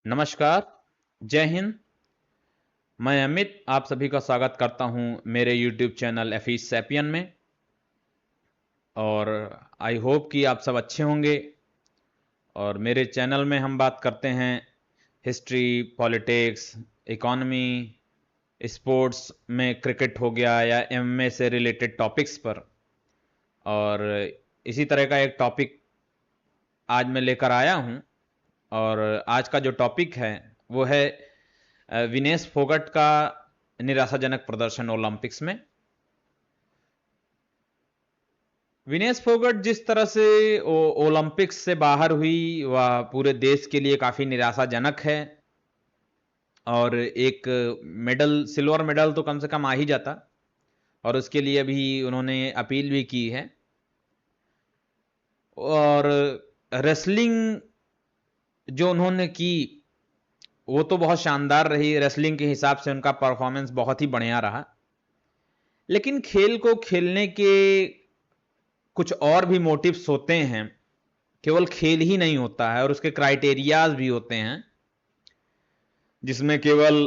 नमस्कार, जय हिंद। मैं अमित आप सभी का स्वागत करता हूं मेरे YouTube चैनल एफिस सैपियन में। और आई होप कि आप सब अच्छे होंगे। और मेरे चैनल में हम बात करते हैं हिस्ट्री, पॉलिटिक्स, इकोनॉमी, स्पोर्ट्स में क्रिकेट हो गया या एमएमए से रिलेटेड टॉपिक्स पर। और इसी तरह का एक टॉपिक आज मैं लेकर आया हूं। और आज का जो टॉपिक है वो है विनेश फोगट का निराशाजनक प्रदर्शन ओलंपिक्स में। विनेश फोगट जिस तरह से ओलंपिक्स से बाहर हुई वह पूरे देश के लिए काफी निराशाजनक है। और एक मेडल, सिल्वर मेडल तो कम से कम आ ही जाता। और उसके लिए भी उन्होंने अपील भी की है। और रेसलिंग जो उन्होंने की वो तो बहुत शानदार रही। रेसलिंग के हिसाब से उनका परफॉर्मेंस बहुत ही बढ़िया रहा। लेकिन खेल को खेलने के कुछ और भी मोटिव्स होते हैं। केवल खेल ही नहीं होता है और उसके क्राइटेरियाज भी होते हैं, जिसमें केवल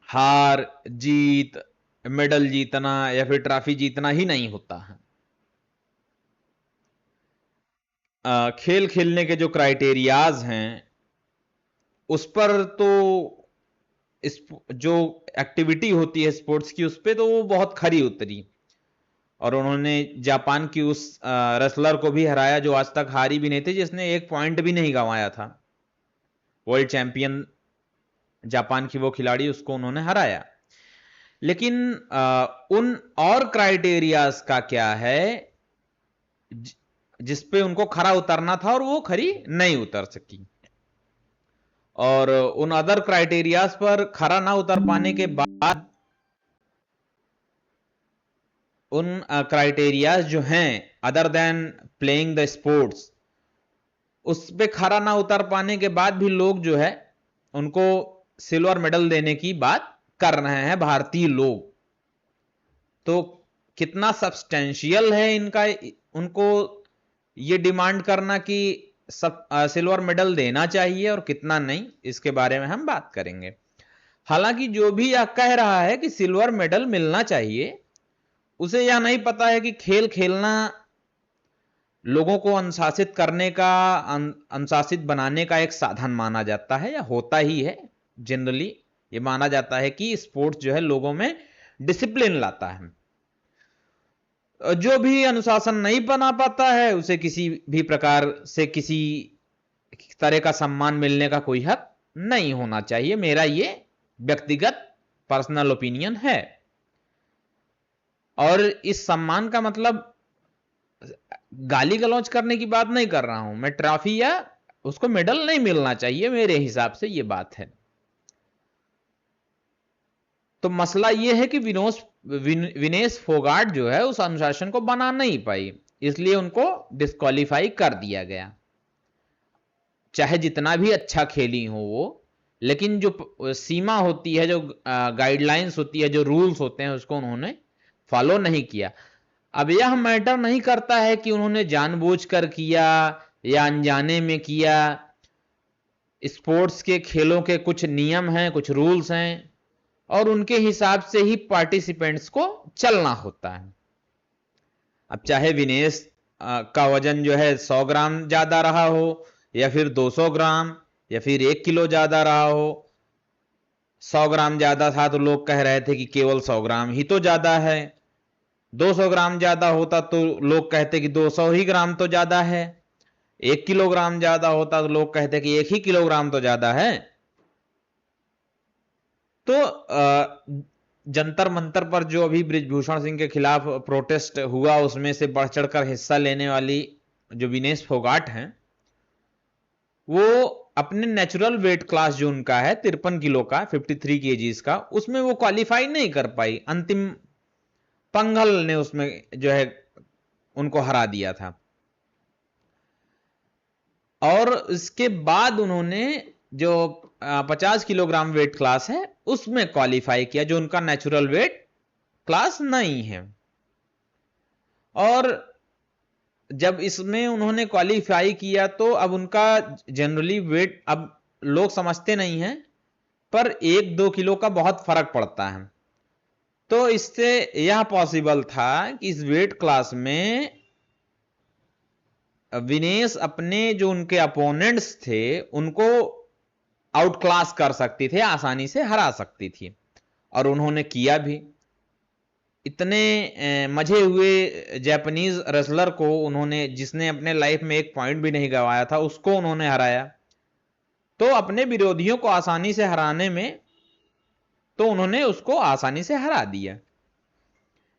हार जीत, मेडल जीतना या फिर ट्रॉफी जीतना ही नहीं होता है। खेल खेलने के जो क्राइटेरियाज हैं उस पर तो इस जो एक्टिविटी होती है स्पोर्ट्स की उस पर तो वो बहुत खरी उतरी। और उन्होंने जापान की उस रेसलर को भी हराया जो आज तक हारी भी नहीं थी, जिसने एक पॉइंट भी नहीं गंवाया था। वर्ल्ड चैंपियन जापान की वो खिलाड़ी, उसको उन्होंने हराया। लेकिन उन और क्राइटेरियाज का क्या है जिस पे उनको खरा उतरना था और वो खरी नहीं उतर सकी। और उन अदर क्राइटेरियाज पर खरा ना उतर पाने के बाद उन क्राइटेरियाज जो हैं other than playing the sports, उस पे खरा ना उतर पाने के बाद भी लोग जो है उनको सिल्वर मेडल देने की बात कर रहे हैं, भारतीय लोग। तो कितना सब्सटेंशियल है इनका उनको ये डिमांड करना कि सब सिल्वर मेडल देना चाहिए और कितना नहीं, इसके बारे में हम बात करेंगे। हालांकि जो भी यह कह रहा है कि सिल्वर मेडल मिलना चाहिए, उसे यह नहीं पता है कि खेल खेलना लोगों को अनुशासित करने का, अनुशासित बनाने का एक साधन माना जाता है या होता ही है। जनरली ये माना जाता है कि स्पोर्ट्स जो है लोगों में डिसिप्लिन लाता है। जो भी अनुशासन नहीं बना पाता है उसे किसी भी प्रकार से किसी तरह का सम्मान मिलने का कोई हक नहीं होना चाहिए। मेरा ये व्यक्तिगत पर्सनल ओपिनियन है। और इस सम्मान का मतलब गाली गलौज करने की बात नहीं कर रहा हूं मैं। ट्रॉफी या उसको मेडल नहीं मिलना चाहिए, मेरे हिसाब से ये बात है। तो मसला यह है कि विनेश फोगाट जो है उस अनुशासन को बना नहीं पाई, इसलिए उनको डिस्क्वालीफाई कर दिया गया। चाहे जितना भी अच्छा खेली हो वो, लेकिन जो सीमा होती है, जो गाइडलाइंस होती है, जो रूल्स होते हैं, उसको उन्होंने फॉलो नहीं किया। अब यह मैटर नहीं करता है कि उन्होंने जानबूझकर किया या अनजाने में किया। स्पोर्ट्स के खेलों के कुछ नियम हैं, कुछ रूल्स हैं और उनके हिसाब से ही पार्टिसिपेंट्स को चलना होता है। अब चाहे विनेश का वजन जो है 100 ग्राम ज्यादा रहा हो या फिर 200 ग्राम या फिर 1 किलो ज्यादा रहा हो। 100 ग्राम ज्यादा था तो लोग कह रहे थे कि केवल 100 ग्राम ही तो ज्यादा है। 200 ग्राम ज्यादा होता तो लोग कहते कि 200 ही ग्राम तो ज्यादा है। 1 किलोग्राम ज्यादा होता तो लोग कहते कि 1 ही किलोग्राम तो ज्यादा है। तो जंतर मंतर पर जो अभी बृजभूषण सिंह के खिलाफ प्रोटेस्ट हुआ, उसमें से बढ़ चढ़कर हिस्सा लेने वाली जो विनेश फोगाट हैं, वो अपने नेचुरल वेट क्लास जो उनका है 53 किलो का, 53 केजीज का, उसमें वो क्वालिफाई नहीं कर पाई। अंतिम पंघल ने उसमें जो है उनको हरा दिया था। और इसके बाद उन्होंने जो 50 किलोग्राम वेट क्लास है उसमें क्वालिफाई किया, जो उनका नेचुरल वेट क्लास नहीं है। और जब इसमें उन्होंने क्वालिफाई किया तो अब उनका जनरली वेट, अब लोग समझते नहीं हैं, पर 1-2 किलो का बहुत फर्क पड़ता है। तो इससे यह पॉसिबल था कि इस वेट क्लास में विनेश अपने जो उनके अपोनेंट्स थे उनको आउट क्लास कर सकती थे, आसानी से हरा सकती थी, और उन्होंने किया भी। इतने मजे हुए जापानीज रेसलर को उन्होंने, जिसने अपने लाइफ में एक पॉइंट भी नहीं गंवाया था, उसको उन्होंने हराया। तो अपने विरोधियों को आसानी से हराने में तो उन्होंने उसको आसानी से हरा दिया।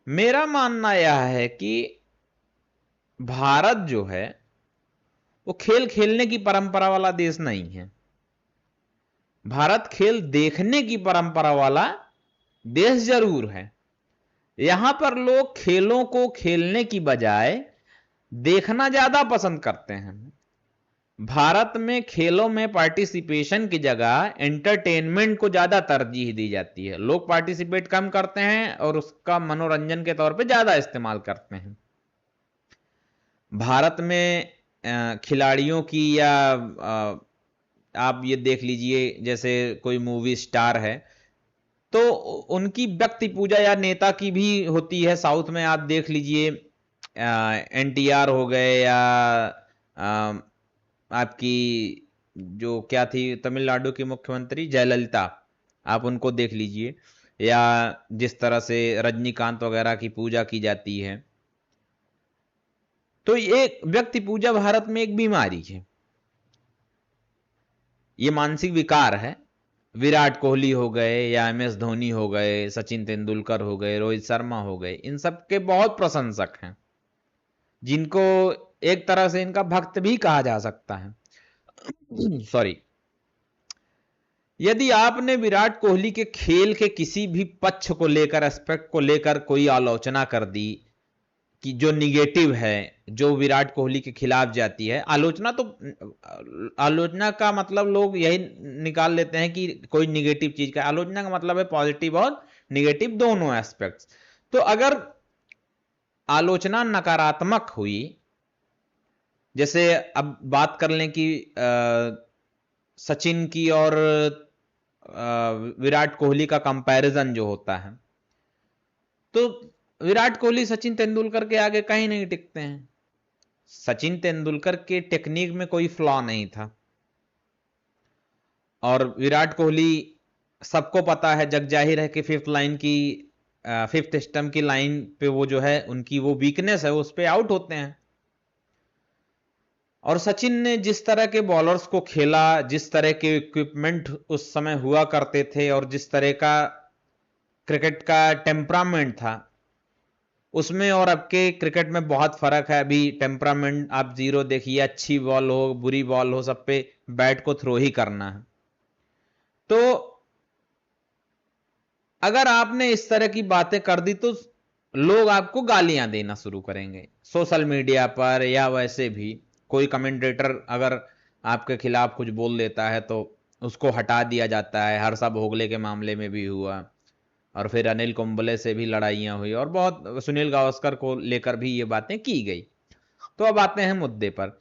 मेरा मानना यह है कि भारत जो है वो खेल खेलने की परंपरा वाला देश नहीं है। भारत खेल देखने की परंपरा वाला देश जरूर है। यहां पर लोग खेलों को खेलने की बजाय देखना ज्यादा पसंद करते हैं। भारत में खेलों में पार्टिसिपेशन की जगह एंटरटेनमेंट को ज्यादा तरजीह दी जाती है। लोग पार्टिसिपेट कम करते हैं और उसका मनोरंजन के तौर पे ज्यादा इस्तेमाल करते हैं। भारत में खिलाड़ियों की, या आप ये देख लीजिए, जैसे कोई मूवी स्टार है तो उनकी व्यक्ति पूजा या नेता की भी होती है। साउथ में आप देख लीजिए, एनटीआर हो गए, या आपकी जो क्या थी तमिलनाडु की मुख्यमंत्री जयललिता, आप उनको देख लीजिए, या जिस तरह से रजनीकांत वगैरह की पूजा की जाती है। तो ये व्यक्ति पूजा भारत में एक बीमारी है, ये मानसिक विकार है। विराट कोहली हो गए, या एमएस धोनी हो गए, सचिन तेंदुलकर हो गए, रोहित शर्मा हो गए, इन सब के बहुत प्रशंसक हैं, जिनको एक तरह से इनका भक्त भी कहा जा सकता है। सॉरी। यदि आपने विराट कोहली के खेल के किसी भी पक्ष को लेकर, एस्पेक्ट को लेकर कोई आलोचना कर दी कि जो निगेटिव है, जो विराट कोहली के खिलाफ जाती है, आलोचना तो, आलोचना का मतलब लोग यही निकाल लेते हैं कि कोई निगेटिव चीज का, आलोचना का मतलब है पॉजिटिव और निगेटिव दोनों एस्पेक्ट्स। तो अगर आलोचना नकारात्मक हुई, जैसे अब बात कर लें कि सचिन की और विराट कोहली का कंपैरिजन जो होता है, तो विराट कोहली सचिन तेंदुलकर के आगे कहीं नहीं टिकते हैं। सचिन तेंदुलकर के टेक्निक में कोई फ्लॉ नहीं था, और विराट कोहली सबको पता है, जग जाहिर है कि फिफ्थ स्टंप की लाइन पे वो जो है उनकी वो वीकनेस है, उस पे आउट होते हैं। और सचिन ने जिस तरह के बॉलर्स को खेला, जिस तरह के इक्विपमेंट उस समय हुआ करते थे, और जिस तरह का क्रिकेट का टेम्परामेंट था उसमें और अब के क्रिकेट में बहुत फर्क है। अभी टेम्परामेंट आप जीरो देखिए, अच्छी बॉल हो बुरी बॉल हो, सब पे बैट को थ्रो ही करना है। तो अगर आपने इस तरह की बातें कर दी तो लोग आपको गालियां देना शुरू करेंगे सोशल मीडिया पर, या वैसे भी कोई कमेंटेटर अगर आपके खिलाफ कुछ बोल देता है तो उसको हटा दिया जाता है। हर्षा भोगले के मामले में भी हुआ, और फिर अनिल कुंबले से भी लड़ाइयां हुई, और बहुत सुनील गावस्कर को लेकर भी ये बातें की गई। तो अब आते हैं मुद्दे पर।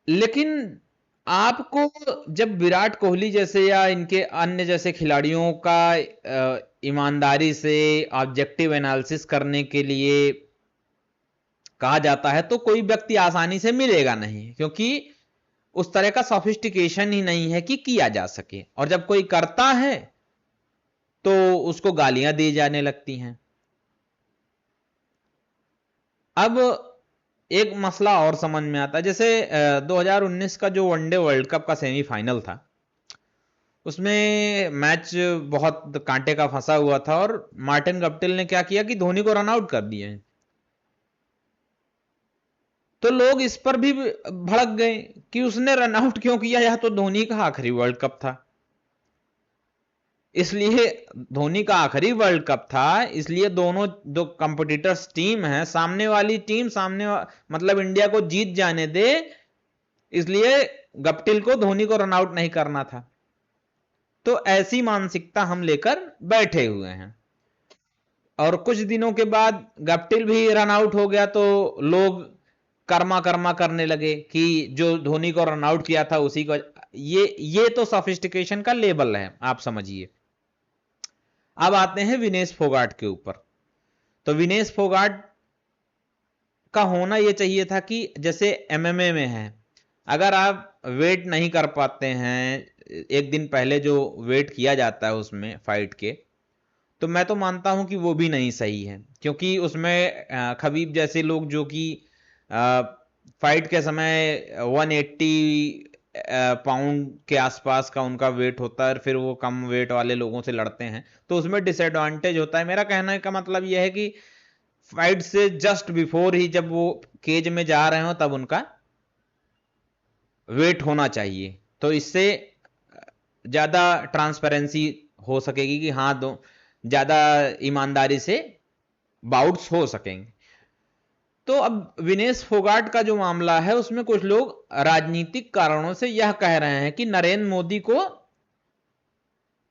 लेकिन आपको जब विराट कोहली जैसे या इनके अन्य जैसे खिलाड़ियों का ईमानदारी से ऑब्जेक्टिव एनालिसिस करने के लिए कहा जाता है, तो कोई व्यक्ति आसानी से मिलेगा नहीं, क्योंकि उस तरह का सोफिस्टिकेशन ही नहीं है कि किया जा सके। और जब कोई करता है तो उसको गालियां दी जाने लगती हैं। अब एक मसला और समझ में आता है, जैसे 2019 का जो वनडे वर्ल्ड कप का सेमीफाइनल था, उसमें मैच बहुत कांटे का फंसा हुआ था, और मार्टिन गप्टिल ने क्या किया कि धोनी को रन आउट कर दिया। तो लोग इस पर भी भड़क गए कि उसने रन आउट क्यों किया, यह तो धोनी का आखिरी वर्ल्ड कप था। इसलिए धोनी का आखिरी वर्ल्ड कप था, इसलिए दोनों जो कंपटीटर्स टीम है, सामने वाली टीम मतलब इंडिया को जीत जाने दे, इसलिए गप्टिल को धोनी को रन आउट नहीं करना था। तो ऐसी मानसिकता हम लेकर बैठे हुए हैं, और कुछ दिनों के बाद गप्टिल भी रन आउट हो गया तो लोग कर्मा कर्मा करने लगे कि जो धोनी को रन आउट किया था उसी को ये तो सोफिस्टिकेशन का लेवल है, आप समझिए। अब आते हैं विनेश फोगाट के ऊपर। तो विनेश फोगाट का होना यह चाहिए था कि जैसे एमएमए में है, अगर आप वेट नहीं कर पाते हैं, एक दिन पहले जो वेट किया जाता है उसमें फाइट के, तो मैं तो मानता हूं कि वो भी नहीं सही है, क्योंकि उसमें खबीब जैसे लोग जो कि फाइट के समय 180 पाउंड के आसपास का उनका वेट होता है, फिर वो कम वेट वाले लोगों से लड़ते हैं, तो उसमें डिसएडवांटेज होता है। मेरा कहने का मतलब यह है कि फाइट से जस्ट बिफोर ही जब वो केज में जा रहे हो तब उनका वेट होना चाहिए, तो इससे ज्यादा ट्रांसपेरेंसी हो सकेगी कि हाँ, दो ज्यादा ईमानदारी से बाउट्स हो सकेंगे। तो अब विनेश फोगाट का जो मामला है उसमें कुछ लोग राजनीतिक कारणों से यह कह रहे हैं कि नरेंद्र मोदी को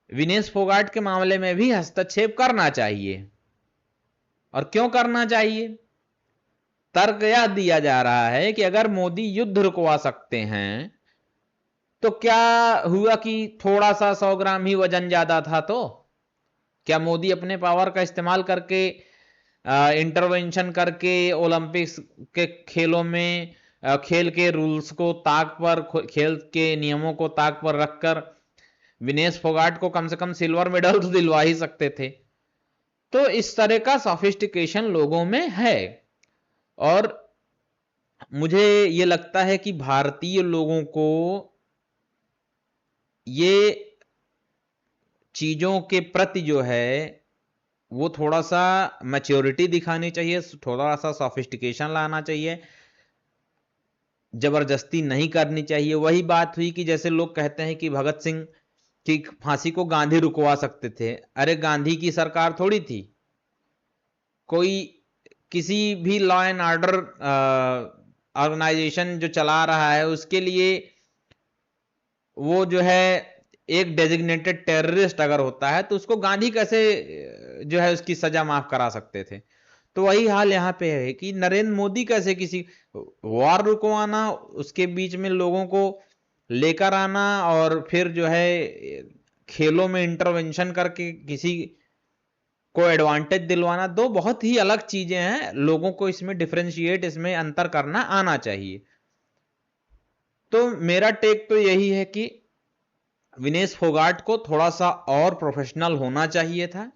विनेश फोगाट के मामले में भी हस्तक्षेप करना चाहिए। और क्यों करना चाहिए? तर्क यह दिया जा रहा है कि अगर मोदी युद्ध रुकवा सकते हैं तो क्या हुआ कि थोड़ा सा 100 ग्राम ही वजन ज्यादा था, तो क्या मोदी अपने पावर का इस्तेमाल करके इंटरवेंशन करके ओलंपिक्स के खेलों में खेल के रूल्स को ताक पर, खेल के नियमों को ताक पर रखकर विनेश फोगाट को कम से कम सिल्वर मेडल तो दिलवा ही सकते थे? तो इस तरह का सोफिस्टिकेशन लोगों में है, और मुझे ये लगता है कि भारतीय लोगों को ये चीजों के प्रति जो है वो थोड़ा सा मैच्योरिटी दिखानी चाहिए, थोड़ा सा सोफिस्टिकेशन लाना चाहिए, जबरदस्ती नहीं करनी चाहिए। वही बात हुई कि जैसे लोग कहते हैं कि भगत सिंह की फांसी को गांधी रुकवा सकते थे। अरे गांधी की सरकार थोड़ी थी, कोई किसी भी लॉ एंड ऑर्डर ऑर्गेनाइजेशन जो चला रहा है उसके लिए वो जो है एक डेजिग्नेटेड टेररिस्ट अगर होता है तो उसको गांधी कैसे जो है उसकी सजा माफ करा सकते थे? तो वही हाल यहाँ पे है कि नरेंद्र मोदी कैसे किसी वॉर रुकवाना, उसके बीच में लोगों को लेकर आना और फिर जो है खेलों में इंटरवेंशन करके किसी को एडवांटेज दिलवाना, दो बहुत ही अलग चीजें हैं। लोगों को इसमें डिफरेंशिएट, इसमें अंतर करना आना चाहिए। तो मेरा टेक तो यही है कि विनेश फोगाट को थोड़ा सा और प्रोफेशनल होना चाहिए था।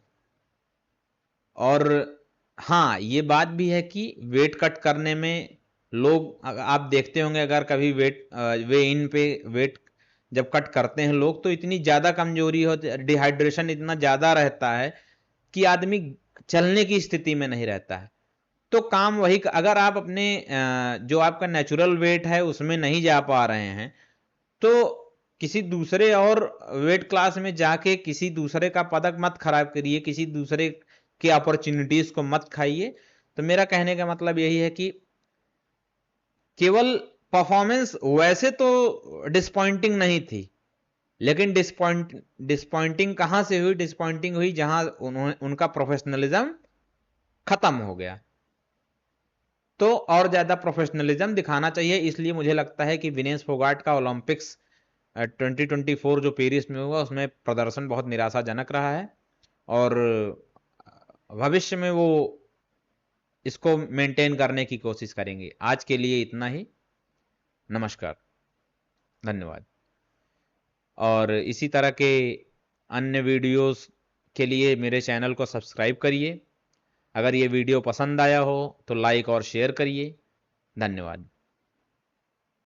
और हाँ, ये बात भी है कि वेट कट करने में लोग, आप देखते होंगे अगर कभी वे इन पे वेट जब कट करते हैं लोग, तो इतनी ज्यादा कमजोरी होती है, डिहाइड्रेशन इतना ज्यादा रहता है कि आदमी चलने की स्थिति में नहीं रहता है। तो काम वही, अगर आप अपने जो आपका नेचुरल वेट है उसमें नहीं जा पा रहे हैं, तो किसी दूसरे और वेट क्लास में जाके किसी दूसरे का पदक मत खराब करिए, किसी दूसरे के अपॉर्चुनिटीज को मत खाइए। तो मेरा कहने का मतलब यही है कि केवल परफॉर्मेंस वैसे तो डिसपॉइंटिंग नहीं थी, लेकिन डिसपॉइंटिंग कहां से हुई? डिसपॉइंटिंग हुई जहां उनका प्रोफेशनलिज्म खत्म हो गया। तो और ज्यादा प्रोफेशनलिज्म दिखाना चाहिए। इसलिए मुझे लगता है कि विनेश फोगाट का ओलंपिक्स 2024 जो पेरिस में हुआ उसमें प्रदर्शन बहुत निराशाजनक रहा है, और भविष्य में वो इसको मेंटेन करने की कोशिश करेंगे। आज के लिए इतना ही। नमस्कार, धन्यवाद। और इसी तरह के अन्य वीडियोस के लिए मेरे चैनल को सब्सक्राइब करिए। अगर ये वीडियो पसंद आया हो तो लाइक और शेयर करिए। धन्यवाद।